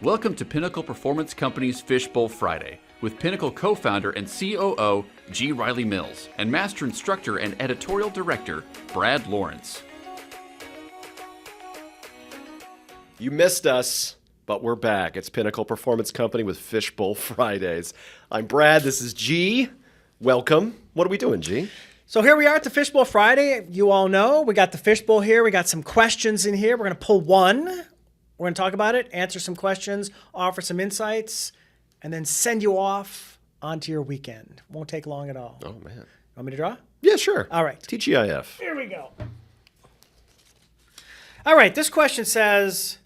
Welcome to Pinnacle Performance Company's Fishbowl Friday with Pinnacle co-founder and COO G. Riley Mills and master instructor and editorial director Brad Lawrence. You missed us, but we're back. It's Pinnacle Performance Company with Fishbowl Fridays. I'm Brad. This is G. Welcome. What are we doing, G? So here we are at the Fishbowl Friday. You all know we got the fishbowl here. We got some questions in here. We're going to pull one. We're going to talk about it, answer some questions, offer some insights, and then send you off onto your weekend. Won't take long at all. Oh, man. Want me to draw? Yeah, sure. All right. TGIF. Here we go. All right. This question says,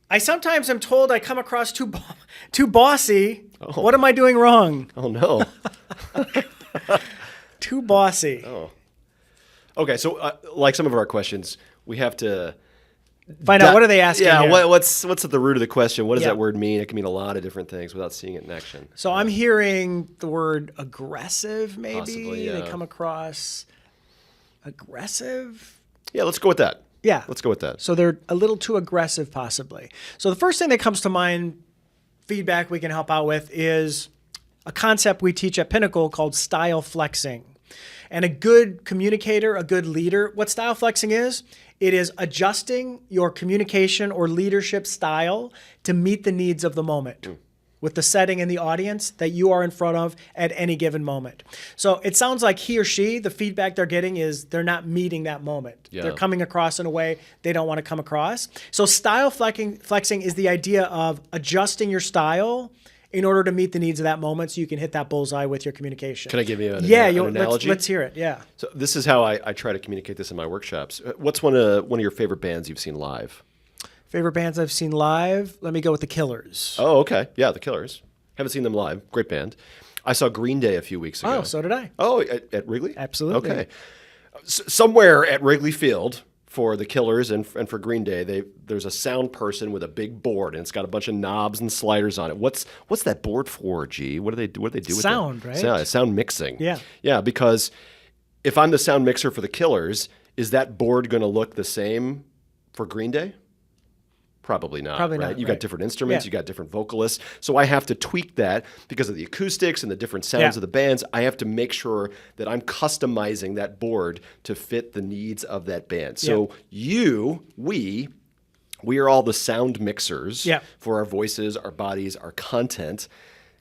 I sometimes am told I come across too bossy. Oh. What am I doing wrong? Oh, no. Too bossy. Oh. Okay, so like some of our questions, we have to Find out, what are they asking Yeah, here? what's at the root of the question? What does Yeah. that word mean? It can mean a lot of different things without seeing it in action. So I'm hearing the word aggressive, maybe. Possibly, yeah. They come across aggressive. Yeah, let's go with that. Yeah. Let's go with that. So they're a little too aggressive, possibly. So the first thing that comes to mind, feedback we can help out with, is a concept we teach at Pinnacle called style flexing. And a good communicator, a good leader, what style flexing is, it is adjusting your communication or leadership style to meet the needs of the moment with the setting and the audience that you are in front of at any given moment. So it sounds like he or she, the feedback they're getting is they're not meeting that moment. Yeah. They're coming across in a way they don't want to come across. So style flexing is the idea of adjusting your style in order to meet the needs of that moment so you can hit that bullseye with your communication. Can I give you an analogy? Let's hear it, yeah. So this is how I try to communicate this in my workshops. What's one of your favorite bands you've seen live? Favorite bands I've seen live? Let me go with the Killers. Oh, okay. Yeah, the Killers. Haven't seen them live. Great band. I saw Green Day a few weeks ago. Oh, so did I. Oh, at Wrigley? Absolutely. Okay. Somewhere at Wrigley Field for the Killers and for Green Day, there's a sound person with a big board and it's got a bunch of knobs and sliders on it. What's that board for, G? What do they do with that? Sound, right? Sound mixing. Yeah. Yeah, because if I'm the sound mixer for the Killers, is that board going to look the same for Green Day? Probably not. Probably right? not, You right. got different instruments, Yeah. you got different vocalists. So I have to tweak that because of the acoustics and the different sounds Yeah. of the bands. I have to make sure that I'm customizing that board to fit the needs of that band. So we are all the sound mixers Yeah. for our voices, our bodies, our content,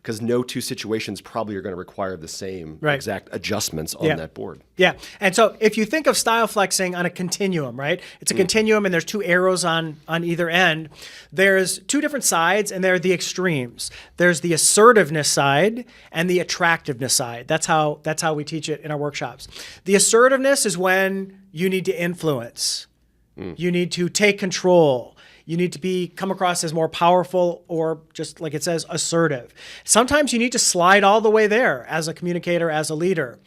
because no two situations probably are going to require the same Right. exact adjustments on Yeah. that board. Yeah. And so if you think of style flexing on a continuum, right? It's a continuum and there's two arrows on either end. There's two different sides and they're the extremes. There's the assertiveness side and the attractiveness side. That's how we teach it in our workshops. The assertiveness is when you need to influence. You need to take control. You need to come across as more powerful or just like it says, assertive. Sometimes you need to slide all the way there as a communicator, as a leader.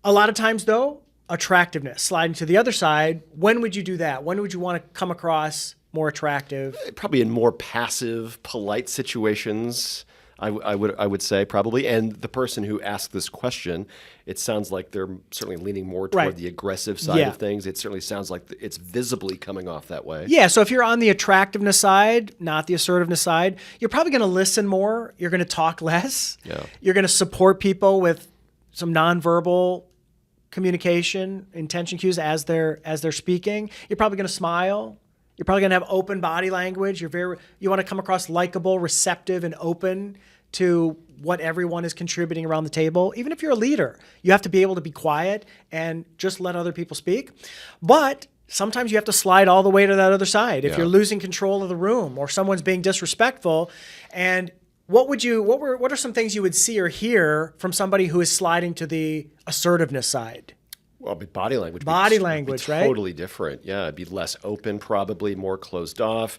A lot of times though, attractiveness, sliding to the other side. When would you do that? When would you want to come across more attractive? Probably in more passive, polite situations, I would say probably. And the person who asked this question, it sounds like they're certainly leaning more toward Right. the aggressive side Yeah. of things. It certainly sounds like it's visibly coming off that way. Yeah, so if you're on the attractiveness side, not the assertiveness side, you're probably going to listen more. You're going to talk less. Yeah. You're going to support people with some nonverbal communication, intention cues as they're speaking. You're probably going to smile. You're probably going to have open body language. You want to come across likable, receptive, and open to what everyone is contributing around the table. Even if you're a leader, you have to be able to be quiet and just let other people speak. But sometimes you have to slide all the way to that other side. If Yeah. you're losing control of the room or someone's being disrespectful, and what are some things you would see or hear from somebody who is sliding to the assertiveness side? Well, but body language. Body would be language, right? Totally different. Yeah, it'd be less open, probably more closed off.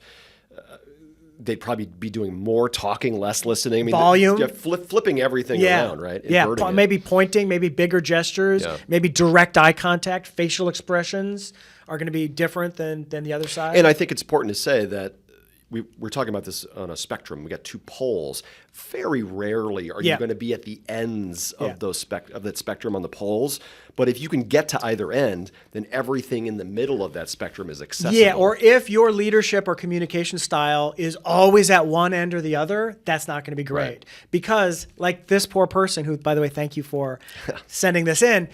They'd probably be doing more talking, less listening. I mean, Volume. flipping everything around, right? Yeah, Inverting it. maybe pointing, maybe bigger gestures, Yeah. maybe direct eye contact, facial expressions are going to be different than the other side. And I think it's important to say that we're talking about this on a spectrum. We got two poles. Very rarely are you going to be at the ends of of that spectrum on the poles. But if you can get to either end, then everything in the middle of that spectrum is accessible. Yeah, or if your leadership or communication style is always at one end or the other, that's not going to be great. Right. Because like this poor person who, by the way, thank you for sending this in.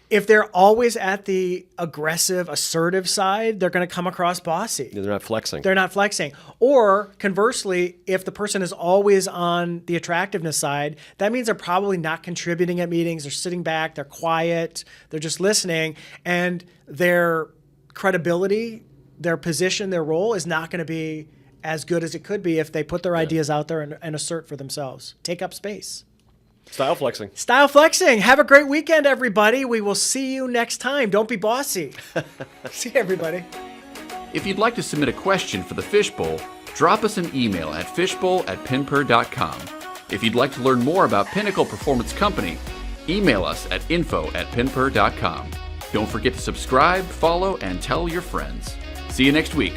If they're always at the aggressive, assertive side, they're going to come across bossy. They're not flexing. They're not flexing. Or conversely, if the person is always on the attractiveness side, that means they're probably not contributing at meetings. They're sitting back. They're quiet. They're just listening. And their credibility, their position, their role is not going to be as good as it could be if they put their ideas out there and assert for themselves. Take up space. Style flexing. Style flexing. Have a great weekend, everybody. We will see you next time. Don't be bossy. See you, everybody. If you'd like to submit a question for the Fishbowl, drop us an email at fishbowl@pinper.com. If you'd like to learn more about Pinnacle Performance Company, email us at info@pinper.com. Don't forget to subscribe, follow, and tell your friends. See you next week.